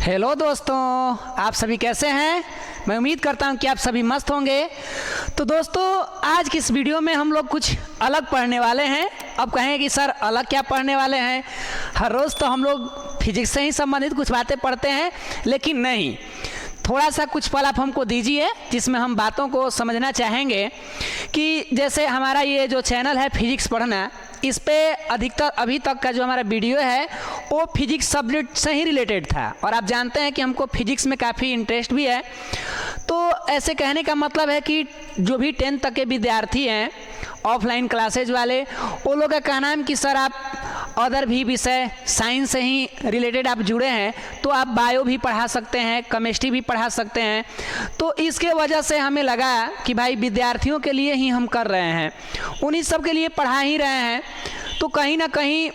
Hello दोस्तों, आप सभी कैसे हैं। मैं उम्मीद करता हूं कि आप सभी मस्त होंगे। तो दोस्तों, आज की इस वीडियो में हम लोग कुछ अलग पढ़ने वाले हैं। अब कहें कि सर अलग क्या पढ़ने वाले हैं। हर रोज़ तो हम लोग फिजिक्स से ही संबंधित कुछ बातें पढ़ते हैं, लेकिन नहीं, थोड़ा सा कुछ पल आप हमको दीजिए जिसमें हम बातों को समझना चाहेंगे। कि जैसे हमारा ये जो चैनल है फिजिक्स पढ़ना, इस पे अधिकतर अभी तक का जो हमारा वीडियो है वो फिजिक्स सब्जेक्ट से ही रिलेटेड था, और आप जानते हैं कि हमको फिजिक्स में काफ़ी इंटरेस्ट भी है। तो ऐसे कहने का मतलब है कि जो भी 10th तक के विद्यार्थी हैं ऑफलाइन क्लासेज वाले, वो लोग का कहना है कि सर आप अदर भी विषय साइंस से ही रिलेटेड आप जुड़े हैं, तो आप बायो भी पढ़ा सकते हैं, केमिस्ट्री भी पढ़ा सकते हैं। तो इसके वजह से हमें लगा कि भाई विद्यार्थियों के लिए ही हम कर रहे हैं, उन्हीं सब के लिए पढ़ा ही रहे हैं। तो कहीं ना कहीं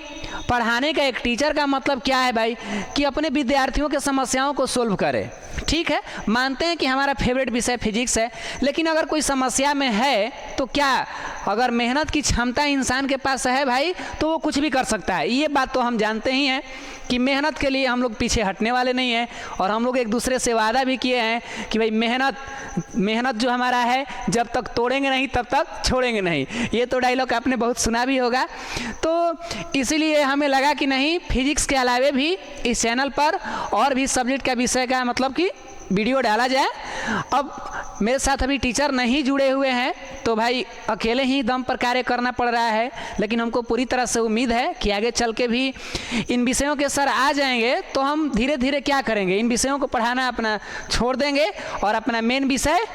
पढ़ाने का एक टीचर का मतलब क्या है भाई, कि अपने विद्यार्थियों के समस्याओं को सोल्व करे। ठीक है, मानते हैं कि हमारा फेवरेट विषय फिजिक्स है, लेकिन अगर कोई समस्या में है तो क्या, अगर मेहनत की क्षमता इंसान के पास है भाई, तो वो कुछ भी कर सकता है। ये बात तो हम जानते ही हैं कि मेहनत के लिए हम लोग पीछे हटने वाले नहीं हैं, और हम लोग एक दूसरे से वादा भी किए हैं कि भाई मेहनत जो हमारा है, जब तक तोड़ेंगे नहीं तब तक छोड़ेंगे नहीं। ये तो डायलॉग आपने बहुत सुना भी होगा। तो इसीलिए हमें लगा कि नहीं, फिजिक्स के अलावे भी इस चैनल पर और भी सब्जेक्ट का विषय का मतलब कि वीडियो डाला जाए। अब मेरे साथ अभी टीचर नहीं जुड़े हुए हैं, तो भाई अकेले ही दम पर कार्य करना पड़ रहा है, लेकिन हमको पूरी तरह से उम्मीद है कि आगे चल के भी इन विषयों के सर आ जाएंगे तो हम धीरे धीरे क्या करेंगे, इन विषयों को पढ़ाना अपना छोड़ देंगे और अपना मेन विषय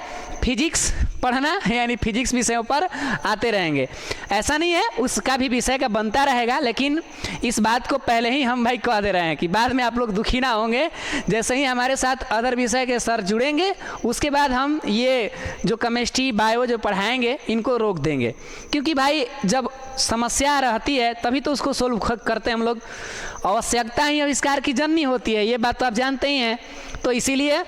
फिजिक्स पढ़ना यानी फिजिक्स विषयों पर आते रहेंगे। ऐसा नहीं है, उसका भी विषय का बनता रहेगा, लेकिन इस बात को पहले ही हम भाई कह दे रहे हैं कि बाद में आप लोग दुखी ना होंगे। जैसे ही हमारे साथ अदर विषय के सर जुड़ेंगे, उसके बाद हम ये जो केमिस्ट्री बायो जो पढ़ाएंगे इनको रोक देंगे, क्योंकि भाई जब समस्या रहती है तभी तो उसको सोल्व करते हैं हम लोग। आवश्यकता ही आविष्कार की जननी होती है, ये बात तो आप जानते ही हैं। तो इसीलिए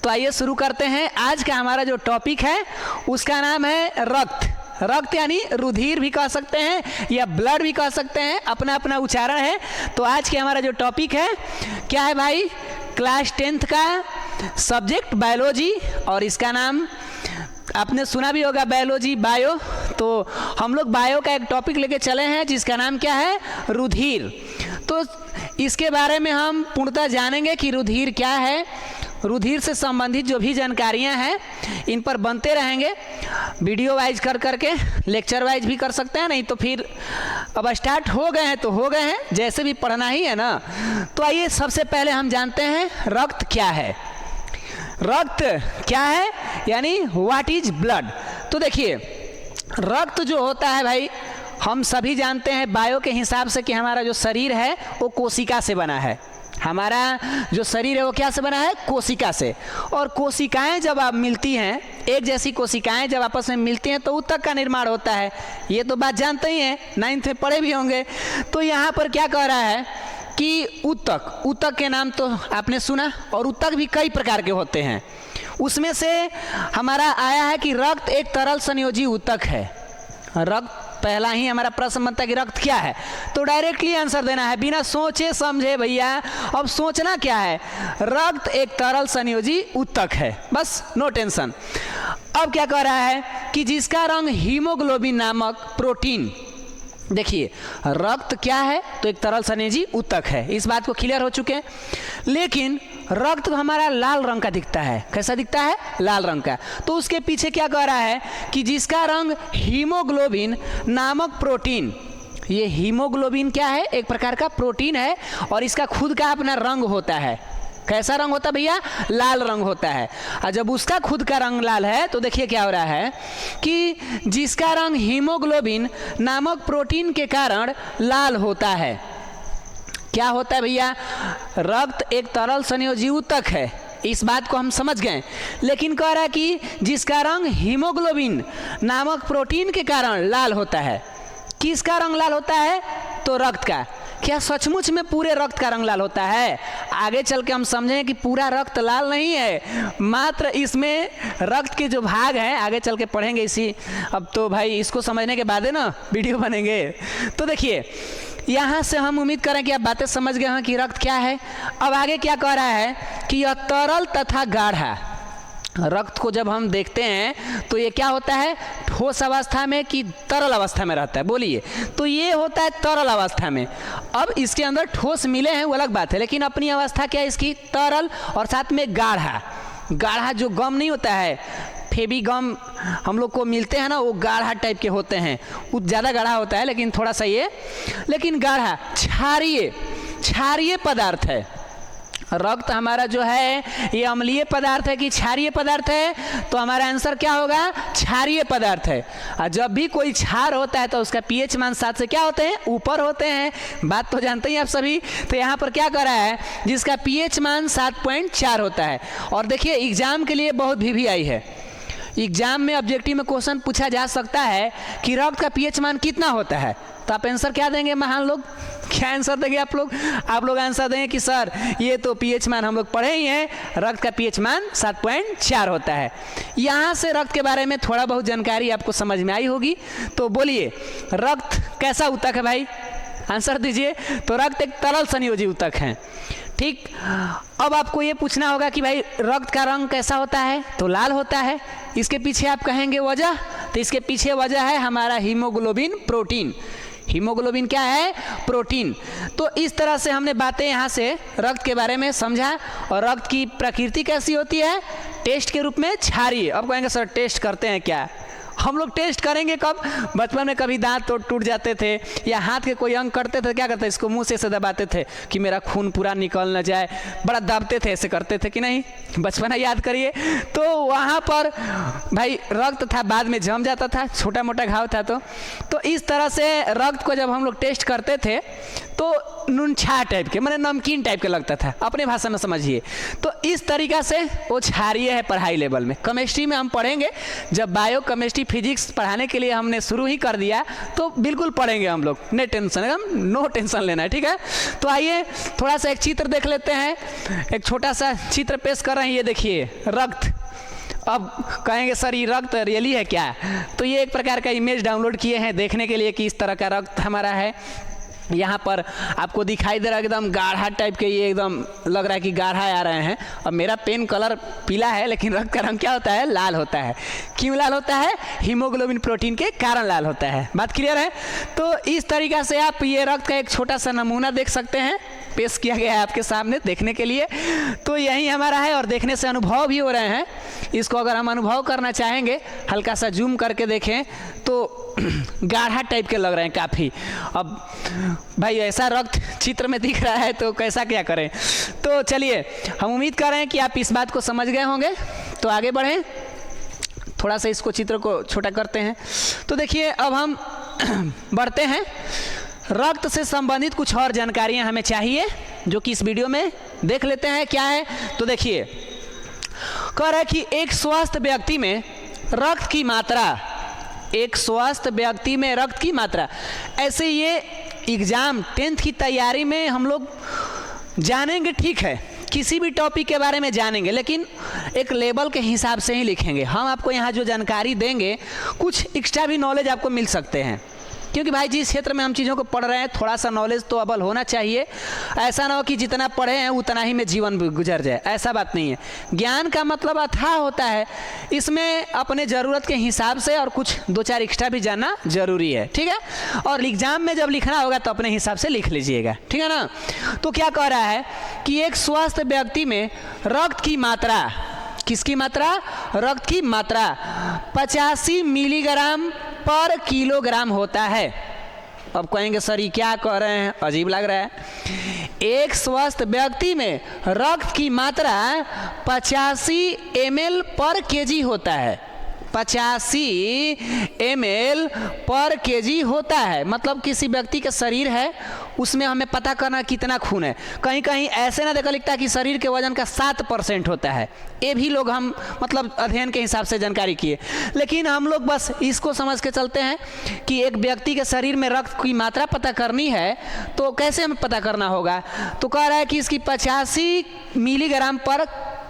तो आइए शुरू करते हैं। आज का हमारा जो टॉपिक है उसका नाम है रक्त। रक्त यानी रुधिर भी कह सकते हैं या ब्लड भी कह सकते हैं, अपना अपना उच्चारण है। तो आज के हमारा जो टॉपिक है क्या है भाई, क्लास 10th का सब्जेक्ट बायोलॉजी, और इसका नाम आपने सुना भी होगा बायोलॉजी बायो। तो हम लोग बायो का एक टॉपिक लेके चले हैं जिसका नाम क्या है, रुधिर। तो इसके बारे में हम पूर्णतः जानेंगे कि रुधिर क्या है, रुधिर से संबंधित जो भी जानकारियां हैं इन पर बनते रहेंगे, वीडियो वाइज कर करके, लेक्चर वाइज भी कर सकते हैं, नहीं तो फिर अब स्टार्ट हो गए हैं तो हो गए हैं, जैसे भी पढ़ना ही है ना। तो आइए सबसे पहले हम जानते हैं रक्त क्या है। रक्त क्या है यानी व्हाट इज ब्लड। तो देखिए, रक्त जो होता है भाई, हम सभी जानते हैं बायो के हिसाब से कि हमारा जो शरीर है वो कोशिका से बना है। हमारा जो शरीर है वो क्या से बना है, कोशिका से। और कोशिकाएं जब आप मिलती हैं, एक जैसी कोशिकाएं जब आपस में मिलती हैं तो ऊतक का निर्माण होता है। ये तो बात जानते ही हैं, 9th में पढ़े भी होंगे। तो यहाँ पर क्या कह रहा है कि ऊतक, ऊतक के नाम तो आपने सुना, और ऊतक भी कई प्रकार के होते हैं। उसमें से हमारा आया है कि रक्त एक तरल संयोजी ऊतक है। रक्त, पहला ही हमारा प्रश्न बनता है कि रक्त क्या है, तो डायरेक्टली आंसर देना है बिना सोचे समझे। भैया अब सोचना क्या है, रक्त एक तरल संयोजी ऊतक है, बस नो टेंशन। अब क्या कह रहा है कि जिसका रंग हीमोग्लोबिन नामक प्रोटीन, देखिए रक्त क्या है तो एक तरल संयोजी ऊतक है, इस बात को क्लियर हो चुके हैं। लेकिन रक्त हमारा लाल रंग का दिखता है। कैसा दिखता है, लाल रंग का। तो उसके पीछे क्या कह रहा है कि जिसका रंग हीमोग्लोबिन नामक प्रोटीन, ये हीमोग्लोबिन क्या है, एक प्रकार का प्रोटीन है, और इसका खुद का अपना रंग होता है। कैसा रंग होता है भैया, लाल रंग होता है। और जब उसका खुद का रंग लाल है तो देखिए क्या हो रहा है कि जिसका रंग हीमोग्लोबिन नामक प्रोटीन के कारण लाल होता है। क्या होता है भैया, रक्त एक तरल संयोजी ऊतक है, इस बात को हम समझ गए। लेकिन कह रहा है कि जिसका रंग हीमोग्लोबिन नामक प्रोटीन के कारण लाल होता है। किसका रंग लाल होता है, तो रक्त का। क्या सचमुच में पूरे रक्त का रंग लाल होता है? आगे चल के हम समझें कि पूरा रक्त लाल नहीं है, मात्र इसमें रक्त के जो भाग हैं आगे चल के पढ़ेंगे इसी। अब तो भाई इसको समझने के बाद है ना वीडियो बनेंगे। तो देखिए यहाँ से हम उम्मीद करें कि आप बातें समझ गए हैं कि रक्त क्या है। अब आगे क्या कह रहा है कि यह तरल तथा गाढ़ा। रक्त को जब हम देखते हैं तो ये क्या होता है, ठोस अवस्था में कि तरल अवस्था में रहता है? बोलिए। तो ये होता है तरल अवस्था में। अब इसके अंदर ठोस मिले हैं वो अलग बात है, लेकिन अपनी अवस्था क्या है इसकी, तरल, और साथ में गाढ़ा। गाढ़ा जो गम नहीं होता है, फेबी गम हम लोग को मिलते हैं ना, वो गाढ़ा टाइप के होते हैं, वो ज़्यादा गाढ़ा होता है लेकिन थोड़ा सा ये, लेकिन गाढ़ा। क्षारीय पदार्थ है रक्त हमारा जो है, ये अम्लीय पदार्थ है कि क्षारीय पदार्थ है? तो हमारा आंसर क्या होगा, क्षारीय पदार्थ है। और जब भी कोई क्षार होता है तो उसका पीएच मान 7 से क्या होते हैं, ऊपर होते हैं। बात तो जानते ही आप सभी। तो यहाँ पर क्या कर रहा है, जिसका पीएच मान 7.4 होता है। और देखिए एग्जाम के लिए बहुत भी आई है, एग्जाम में ऑब्जेक्टिव में क्वेश्चन पूछा जा सकता है कि रक्त का पीएच मान कितना होता है। तो आप आंसर क्या देंगे महान लोग, क्या आंसर देंगे आप लोग आंसर देंगे कि सर ये तो पीएच मान हम लोग पढ़े ही हैं, रक्त का पीएच मान 7.4 होता है। यहाँ से रक्त के बारे में थोड़ा बहुत जानकारी आपको समझ में आई होगी। तो बोलिए रक्त कैसा ऊतक है भाई, आंसर दीजिए। तो रक्त एक तरल संयोजी ऊतक है, ठीक। अब आपको ये पूछना होगा कि भाई रक्त का रंग कैसा होता है, तो लाल होता है। इसके पीछे आप कहेंगे वजह, तो इसके पीछे वजह है हमारा हीमोग्लोबिन प्रोटीन। हीमोग्लोबिन क्या है, प्रोटीन। तो इस तरह से हमने बातें यहाँ से रक्त के बारे में समझा। और रक्त की प्रकृति कैसी होती है, टेस्ट के रूप में क्षारीय। अब कहेंगे सर टेस्ट करते हैं क्या? हम लोग टेस्ट करेंगे कब, बचपन में कभी दांत तो टूट जाते थे या हाथ के कोई अंग करते थे, क्या करते, इसको मुंह से दबाते थे कि मेरा खून पूरा निकल न जाए, बड़ा दबते थे, ऐसे करते थे कि नहीं, बचपना याद करिए। तो वहाँ पर भाई रक्त था, बाद में जम जाता था, छोटा मोटा घाव था। तो इस तरह से रक्त को जब हम लोग टेस्ट करते थे तो नूनछा टाइप के, माने नमकीन टाइप के लगता था, अपने भाषा में समझिए। तो इस तरीका से वो क्षारीय है पढ़ाई लेवल में। केमिस्ट्री में हम पढ़ेंगे, जब बायो केमिस्ट्री फिजिक्स पढ़ाने के लिए हमने शुरू ही कर दिया तो बिल्कुल पढ़ेंगे हम लोग, नहीं टेंशन, एकदम नो टेंशन लेना है, ठीक है। तो आइए थोड़ा सा एक चित्र देख लेते हैं, एक छोटा सा चित्र पेश कर रहे हैं। ये देखिए रक्त। अब कहेंगे सर ये रक्त रियली है क्या? तो ये एक प्रकार का इमेज डाउनलोड किए हैं देखने के लिए कि इस तरह का रक्त हमारा है। यहाँ पर आपको दिखाई दे रहा है एकदम गाढ़ा टाइप के, ये एकदम लग रहा है कि गाढ़ा आ रहे हैं। और मेरा पेन कलर पीला है लेकिन रक्त का रंग क्या होता है, लाल होता है। क्यों लाल होता है? हीमोग्लोबिन प्रोटीन के कारण लाल होता है। बात क्लियर है? तो इस तरीक़ा से आप ये रक्त का एक छोटा सा नमूना देख सकते हैं, पेश किया गया है आपके सामने देखने के लिए। तो यही हमारा है और देखने से अनुभव भी हो रहे हैं। इसको अगर हम अनुभव करना चाहेंगे, हल्का सा जूम करके देखें तो गाढ़ा टाइप के लग रहे हैं काफ़ी। अब भाई ऐसा रक्त चित्र में दिख रहा है तो कैसा क्या करें। तो चलिए हम उम्मीद कर रहे हैं कि आप इस बात को समझ गए होंगे। तो आगे बढ़ें, थोड़ा सा इसको चित्र को छोटा करते हैं। तो देखिए अब हम बढ़ते हैं, रक्त से संबंधित कुछ और जानकारियां हमें चाहिए जो कि इस वीडियो में देख लेते हैं क्या है। तो देखिए कह रहा है कि एक स्वस्थ व्यक्ति में रक्त की मात्रा, एक स्वस्थ व्यक्ति में रक्त की मात्रा, ऐसे ये एग्ज़ाम 10th की तैयारी में हम लोग जानेंगे, ठीक है, किसी भी टॉपिक के बारे में जानेंगे लेकिन एक लेवल के हिसाब से ही लिखेंगे। हम आपको यहाँ जो जानकारी देंगे कुछ एक्स्ट्रा भी नॉलेज आपको मिल सकते हैं, क्योंकि भाई जिस क्षेत्र में हम चीज़ों को पढ़ रहे हैं थोड़ा सा नॉलेज तो अव्वल होना चाहिए। ऐसा ना हो कि जितना पढ़े हैं उतना ही में जीवन गुजर जाए, ऐसा बात नहीं है। ज्ञान का मतलब अथाह होता है, इसमें अपने ज़रूरत के हिसाब से और कुछ 2-4 एक्स्ट्रा भी जानना जरूरी है, ठीक है। और एग्जाम में जब लिखना होगा तो अपने हिसाब से लिख लीजिएगा, ठीक है ना। तो क्या कह रहा है कि एक स्वस्थ व्यक्ति में रक्त की मात्रा, किसकी मात्रा, रक्त की मात्रा 85 मिलीग्राम पर किलोग्राम होता है। अब कहेंगे सर ये क्या कह रहे हैं, अजीब लग रहा है। एक स्वस्थ व्यक्ति में रक्त की मात्रा 85 ml पर kg होता है। 85 ml पर केजी होता है। मतलब किसी व्यक्ति का शरीर है उसमें हमें पता करना कितना खून है। कहीं कहीं ऐसे ना देखा लिखता कि शरीर के वजन का 7% होता है। ये भी लोग हम मतलब अध्ययन के हिसाब से जानकारी किए, लेकिन हम लोग बस इसको समझ के चलते हैं कि एक व्यक्ति के शरीर में रक्त की मात्रा पता करनी है तो कैसे हमें पता करना होगा। तो कह रहा है कि इसकी 85 मिलीग्राम पर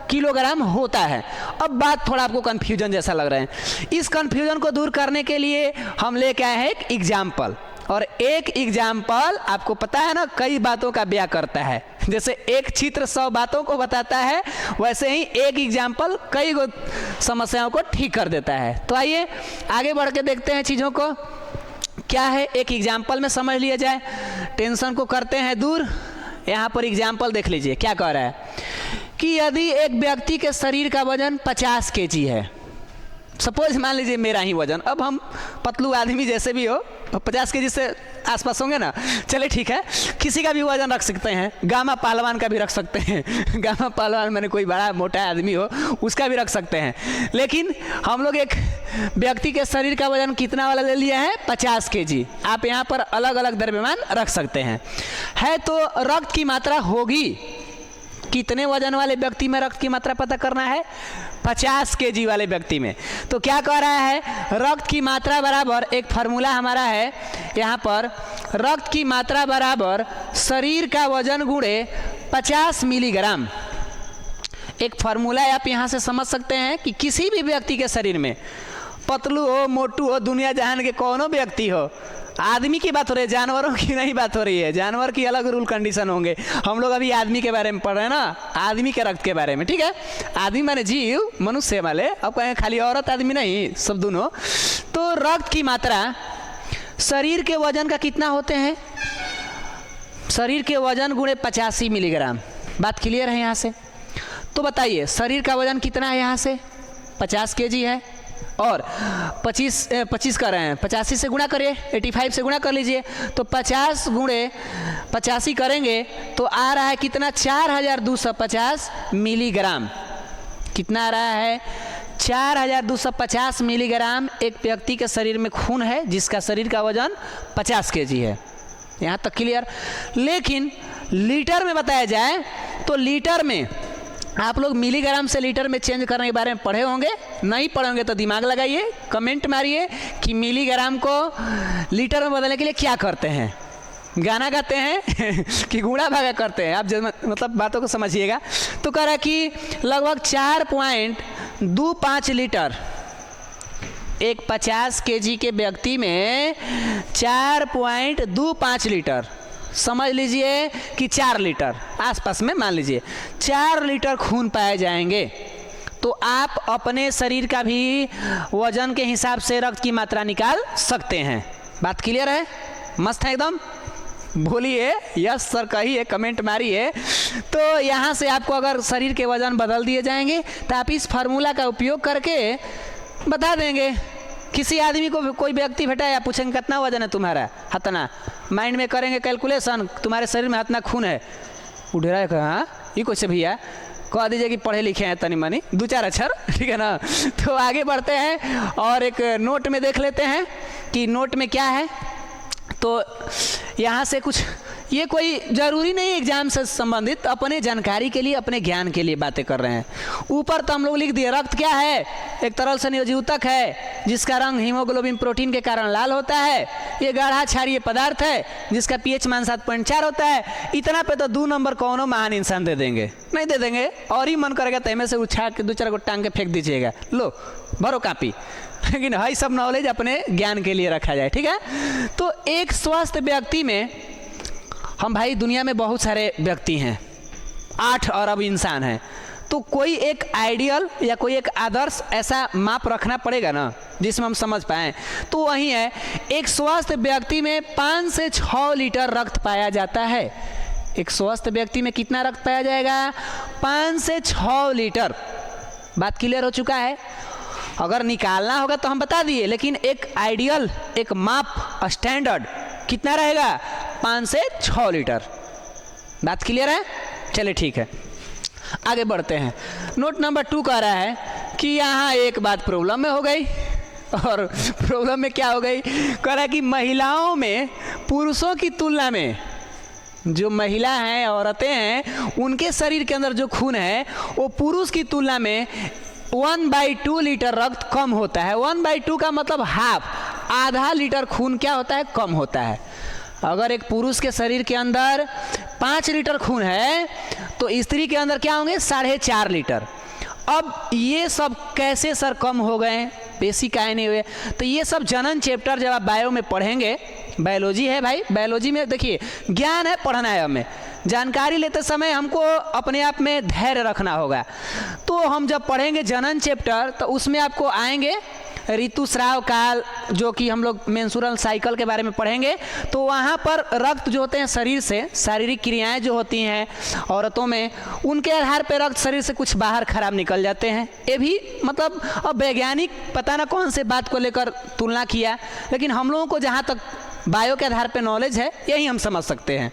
किलोग्राम होता है। अब बात थोड़ा आपको कन्फ्यूजन जैसा लग रहा है। इस कन्फ्यूजन को दूर करने के लिए हम लेके आए हैं एक एग्जाम्पल, और एक एग्जाम्पल आपको पता है ना कई बातों का ब्याह करता है। जैसे एक चित्र 100 बातों को बताता है, वैसे ही एक एग्जाम्पल कई समस्याओं को ठीक कर देता है। तो आइए आगे बढ़ के देखते हैं चीज़ों को क्या है, एक एग्जाम्पल में समझ लिया जाए, टेंशन को करते हैं दूर। यहाँ पर एग्जाम्पल देख लीजिए क्या कह रहा है कि यदि एक व्यक्ति के शरीर का वजन 50 केजी है, सपोज मान लीजिए मेरा ही वजन, अब हम पतलू आदमी जैसे भी हो 50 केजी से आसपास होंगे ना, चले ठीक है, किसी का भी वजन रख सकते हैं, गामा पहलवान का भी रख सकते हैं गामा पहलवान मैंने कोई बड़ा मोटा आदमी हो उसका भी रख सकते हैं, लेकिन हम लोग एक व्यक्ति के शरीर का वजन कितना वाला ले लिया है 50 केजी। आप यहाँ पर अलग अलग द्रव्यमान रख सकते हैं। है तो रक्त की मात्रा होगी, कितने वजन वाले व्यक्ति में रक्त की मात्रा पता करना है 50 केजी वाले व्यक्ति में। तो क्या कह रहा है, रक्त की मात्रा बराबर, एक फार्मूला हमारा है यहाँ पर, रक्त की मात्रा बराबर शरीर का वजन गुणे 50 मिलीग्राम। एक फार्मूला आप यहाँ से समझ सकते हैं कि किसी भी व्यक्ति के शरीर में, पतलू हो मोटू हो, दुनिया जहान के कौनो व्यक्ति हो, आदमी की बात हो रही है, जानवरों की नहीं बात हो रही है। जानवर की अलग रूल कंडीशन होंगे, हम लोग अभी आदमी के बारे में पढ़ रहे हैं ना, आदमी के रक्त के बारे में, ठीक है। आदमी माने जीव, मनुष्य वाले, अब कहें खाली औरत आदमी नहीं, सब दोनों। तो रक्त की मात्रा शरीर के वजन का कितना होते हैं, शरीर के वजन गुणे 85 मिलीग्राम। बात क्लियर है यहाँ से। तो बताइए शरीर का वजन कितना है, यहाँ से 50 केजी है, और 25 कर रहे हैं, 85 से गुणा करिए, 85 से गुणा कर लीजिए, तो 50 गुणे 85 करेंगे तो आ रहा है कितना, 4250 मिलीग्राम। कितना आ रहा है, 4250 मिलीग्राम एक व्यक्ति के शरीर में खून है जिसका शरीर का वजन 50 केजी है। यहाँ तक क्लियर। लेकिन लीटर में बताया जाए तो लीटर में आप लोग मिलीग्राम से लीटर में चेंज करने के बारे में पढ़े होंगे, नहीं पढ़े होंगे तो दिमाग लगाइए, कमेंट मारिए कि मिलीग्राम को लीटर में बदलने के लिए क्या करते हैं, गाना गाते हैं कि गुणा भागा करते हैं। आप मतलब बातों को समझिएगा। तो कह रहा है कि लगभग 4.25 लीटर, एक 50 केजी के व्यक्ति में 4.25 लीटर, समझ लीजिए कि 4 लीटर आसपास में, मान लीजिए 4 लीटर खून पाए जाएंगे। तो आप अपने शरीर का भी वजन के हिसाब से रक्त की मात्रा निकाल सकते हैं। बात क्लियर है, मस्त है एकदम। बोलिए यस सर, कहिए, कमेंट मारिए। तो यहाँ से आपको अगर शरीर के वजन बदल दिए जाएंगे तो आप इस फार्मूला का उपयोग करके बता देंगे। किसी आदमी को कोई व्यक्ति भेटा या पूछेंगे कितना वजन है तुम्हारा, हतना, माइंड में करेंगे कैलकुलेशन, तुम्हारे शरीर में हतना खून है, उधेरा का हाँ ये कुछ भैया कह दीजिए कि पढ़े लिखे हैं तनी मनी, 2-4 अक्षर, ठीक है ना। तो आगे बढ़ते हैं और एक नोट में देख लेते हैं कि नोट में क्या है। तो यहाँ से कुछ, ये कोई ज़रूरी नहीं एग्जाम से संबंधित, अपने जानकारी के लिए, अपने ज्ञान के लिए बातें कर रहे हैं। ऊपर तो हम लोग लिख दिए रक्त क्या है, एक तरल संयोजी ऊतक है जिसका रंग हीमोग्लोबिन प्रोटीन के कारण लाल होता है। ये गाढ़ा क्षारीय पदार्थ है जिसका पीएच मान 7.4 होता है। इतना पे तो 2 नंबर कौनो महान इंसान दे देंगे, नहीं दे देंगे, और ही मन करेगा तहमे से उछाल के 2-4 को टांग के फेंक दीजिएगा, लो भरो कापी। लेकिन हाई सब नॉलेज अपने ज्ञान के लिए रखा जाए, ठीक है। तो एक स्वस्थ व्यक्ति में, हम भाई दुनिया में बहुत सारे व्यक्ति हैं, 8 अरब इंसान हैं, तो कोई एक आइडियल या कोई एक आदर्श ऐसा माप रखना पड़ेगा ना जिसमें हम समझ पाएँ। तो वही है, एक स्वस्थ व्यक्ति में 5 से 6 लीटर रक्त पाया जाता है। एक स्वस्थ व्यक्ति में कितना रक्त पाया जाएगा, 5 से 6 लीटर। बात क्लियर हो चुका है। अगर निकालना होगा तो हम बता दिए, लेकिन एक आइडियल, एक माप, स्टैंडर्ड कितना रहेगा, 5 से 6 लीटर। बात क्लियर है, चलिए ठीक है, आगे बढ़ते हैं। नोट नंबर 2 कह रहा है कि यहाँ एक बात प्रॉब्लम में हो गई। और प्रॉब्लम में क्या हो गई? कह रहा है कि महिलाओं में पुरुषों की तुलना में जो महिला हैं, औरतें हैं, उनके शरीर के अंदर जो खून है वो पुरुष की तुलना में 1/2 लीटर रक्त कम होता है। 1/2 का मतलब हाफ, आधा लीटर खून क्या होता है? कम होता है। अगर एक पुरुष के शरीर के अंदर 5 लीटर खून है तो स्त्री के अंदर क्या होंगे? 4.5 लीटर। अब ये सब कैसे सर कम हो गए? बेसिक आए नहीं हुए। तो ये सब जनन चैप्टर जब आप बायो में पढ़ेंगे, बायोलॉजी है भाई, बायोलॉजी में देखिए ज्ञान है, पढ़ना है हमें। जानकारी लेते समय हमको अपने आप में धैर्य रखना होगा। तो हम जब पढ़ेंगे जनन चैप्टर तो उसमें आपको आएंगे ऋतुस्राव काल, जो कि हम लोग मेंस्ट्रुअल साइकिल के बारे में पढ़ेंगे। तो वहाँ पर रक्त जो होते हैं शरीर से, शारीरिक क्रियाएं जो होती हैं औरतों में, उनके आधार पर रक्त शरीर से कुछ बाहर खराब निकल जाते हैं। ये भी मतलब अब वैज्ञानिक पता ना कौन से बात को लेकर तुलना किया, लेकिन हम लोगों को जहाँ तक बायो के आधार पे नॉलेज है यही हम समझ सकते हैं।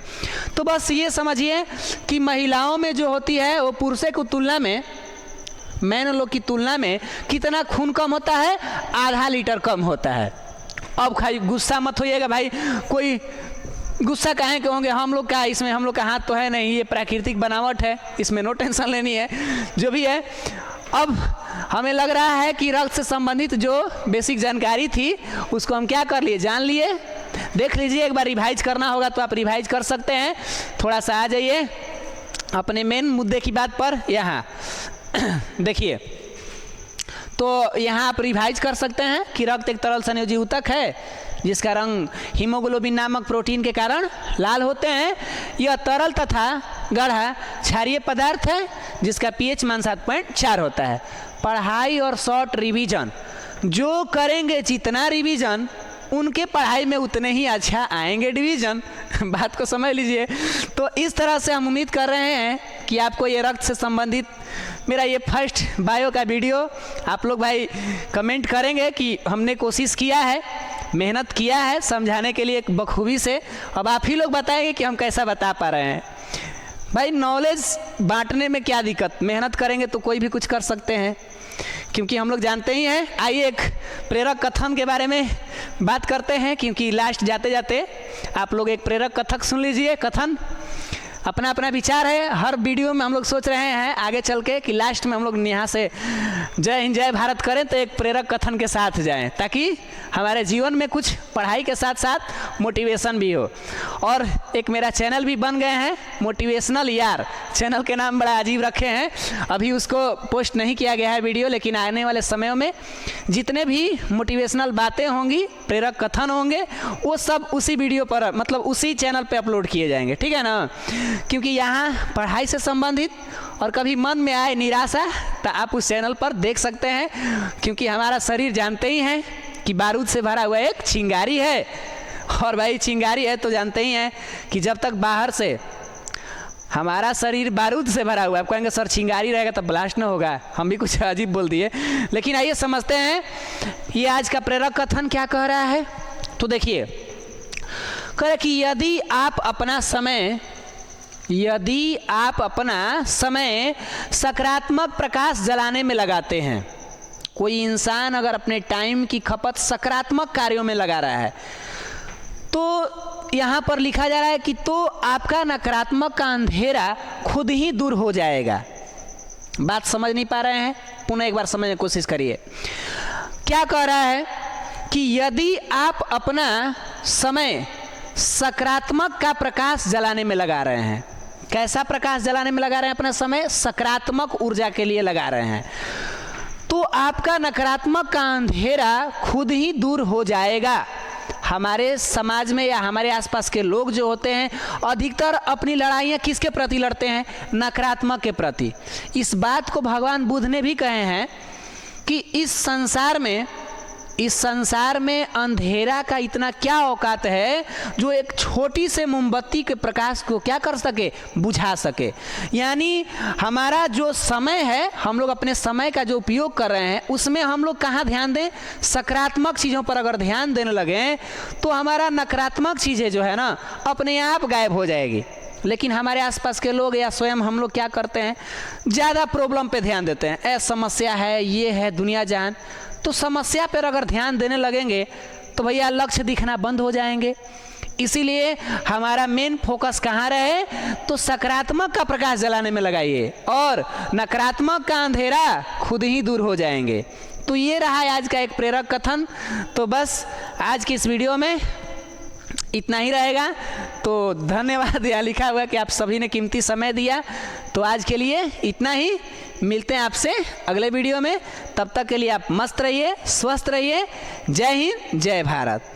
तो बस ये समझिए कि महिलाओं में जो होती है वो पुरुषों की तुलना में, मैन लोग की तुलना में कितना खून कम होता है? आधा लीटर कम होता है। अब खाली गुस्सा मत होइएगा भाई, कोई गुस्सा कहें कि होंगे हम लोग का, इसमें हम लोग का हाथ तो है नहीं, ये प्राकृतिक बनावट है, इसमें नो टेंशन लेनी है। जो भी है, अब हमें लग रहा है कि रक्त से संबंधित जो बेसिक जानकारी थी उसको हम क्या कर लिए? जान लिए। देख लीजिए, एक बार रिवाइज करना होगा तो आप रिवाइज कर सकते हैं। थोड़ा सा आ जाइए अपने मेन मुद्दे की बात पर। यहाँ देखिए, तो यहाँ आप रिवाइज कर सकते हैं कि रक्त एक तरल संयोजी ऊतक है जिसका रंग हीमोग्लोबिन नामक प्रोटीन के कारण लाल होते हैं। यह तरल तथा गाढ़ा क्षारीय पदार्थ है जिसका pH मान 7.4 होता है। पढ़ाई और शॉर्ट रिवीजन जो करेंगे, जितना रिवीजन उनके पढ़ाई में उतने ही अच्छा आएंगे डिवीजन। बात को समझ लीजिए। तो इस तरह से हम उम्मीद कर रहे हैं कि आपको ये रक्त से संबंधित मेरा ये फर्स्ट बायो का वीडियो आप लोग भाई कमेंट करेंगे कि हमने कोशिश किया है, मेहनत किया है समझाने के लिए बखूबी से। अब आप ही लोग बताएंगे कि हम कैसा बता पा रहे हैं। भाई नॉलेज बांटने में क्या दिक्कत, मेहनत करेंगे तो कोई भी कुछ कर सकते हैं, क्योंकि हम लोग जानते ही हैं। आइए एक प्रेरक कथन के बारे में बात करते हैं, क्योंकि लास्ट जाते जाते आप लोग एक प्रेरक कथक सुन लीजिए। कथन अपना अपना विचार है। हर वीडियो में हम लोग सोच रहे हैं आगे चल के कि लास्ट में हम लोग यहाँ से जय हिंद जय भारत करें तो एक प्रेरक कथन के साथ जाएं, ताकि हमारे जीवन में कुछ पढ़ाई के साथ साथ मोटिवेशन भी हो। और एक मेरा चैनल भी बन गए हैं मोटिवेशनल यार, चैनल के नाम बड़ा अजीब रखे हैं। अभी उसको पोस्ट नहीं किया गया है वीडियो, लेकिन आने वाले समयों में जितने भी मोटिवेशनल बातें होंगी, प्रेरक कथन होंगे, वो सब उसी वीडियो पर, मतलब उसी चैनल पर अपलोड किए जाएंगे। ठीक है ना? क्योंकि यहाँ पढ़ाई से संबंधित और कभी मन में आए निराशा तो आप उस चैनल पर देख सकते हैं, क्योंकि हमारा शरीर जानते ही हैं कि बारूद से भरा हुआ एक चिंगारी है। और भाई चिंगारी है तो जानते ही हैं कि जब तक बाहर से हमारा शरीर बारूद से भरा हुआ है, आप कहेंगे सर चिंगारी रहेगा तो ब्लास्ट ना होगा, हम भी कुछ अजीब बोल दिए। लेकिन आइए समझते हैं ये आज का प्रेरक कथन क्या कह रहा है। तो देखिए, कह रहा है कि यदि आप अपना समय सकारात्मक प्रकाश जलाने में लगाते हैं, कोई इंसान अगर अपने टाइम की खपत सकारात्मक कार्यों में लगा रहा है, तो यहाँ पर लिखा जा रहा है कि तो आपका नकारात्मक का अंधेरा खुद ही दूर हो जाएगा। बात समझ नहीं पा रहे हैं? पुनः एक बार समझने की कोशिश करिए। क्या कह रहा है कि यदि आप अपना समय सकारात्मक का प्रकाश जलाने में लगा रहे हैं, कैसा प्रकाश जलाने में लगा रहे हैं? अपना समय सकारात्मक ऊर्जा के लिए लगा रहे हैं, तो आपका नकारात्मक का अंधेरा खुद ही दूर हो जाएगा। हमारे समाज में या हमारे आसपास के लोग जो होते हैं अधिकतर अपनी लड़ाइयाँ किसके प्रति लड़ते हैं? नकारात्मक के प्रति। इस बात को भगवान बुद्ध ने भी कहे हैं कि इस संसार में अंधेरा का इतना क्या औकात है जो एक छोटी से मोमबत्ती के प्रकाश को क्या कर सके? बुझा सके। यानी हमारा जो समय है, हम लोग अपने समय का जो उपयोग कर रहे हैं उसमें हम लोग कहाँ ध्यान दें? सकारात्मक चीज़ों पर अगर ध्यान देने लगें तो हमारा नकारात्मक चीज़ें जो है ना अपने आप गायब हो जाएगी। लेकिन हमारे आसपास के लोग या स्वयं हम लोग क्या करते हैं, ज़्यादा प्रॉब्लम पे ध्यान देते हैं। समस्या है, ये है, दुनिया जान। तो समस्या पर अगर ध्यान देने लगेंगे तो भैया लक्ष्य दिखना बंद हो जाएंगे। इसीलिए हमारा मेन फोकस कहाँ रहे, तो सकारात्मक का प्रकाश जलाने में लगाइए और नकारात्मक का अंधेरा खुद ही दूर हो जाएंगे। तो ये रहा आज का एक प्रेरक कथन। तो बस आज की इस वीडियो में इतना ही रहेगा। तो धन्यवाद, यहाँ लिखा हुआ है कि आप सभी ने कीमती समय दिया। तो आज के लिए इतना ही, मिलते हैं आपसे अगले वीडियो में। तब तक के लिए आप मस्त रहिए, स्वस्थ रहिए। जय हिंद, जय भारत।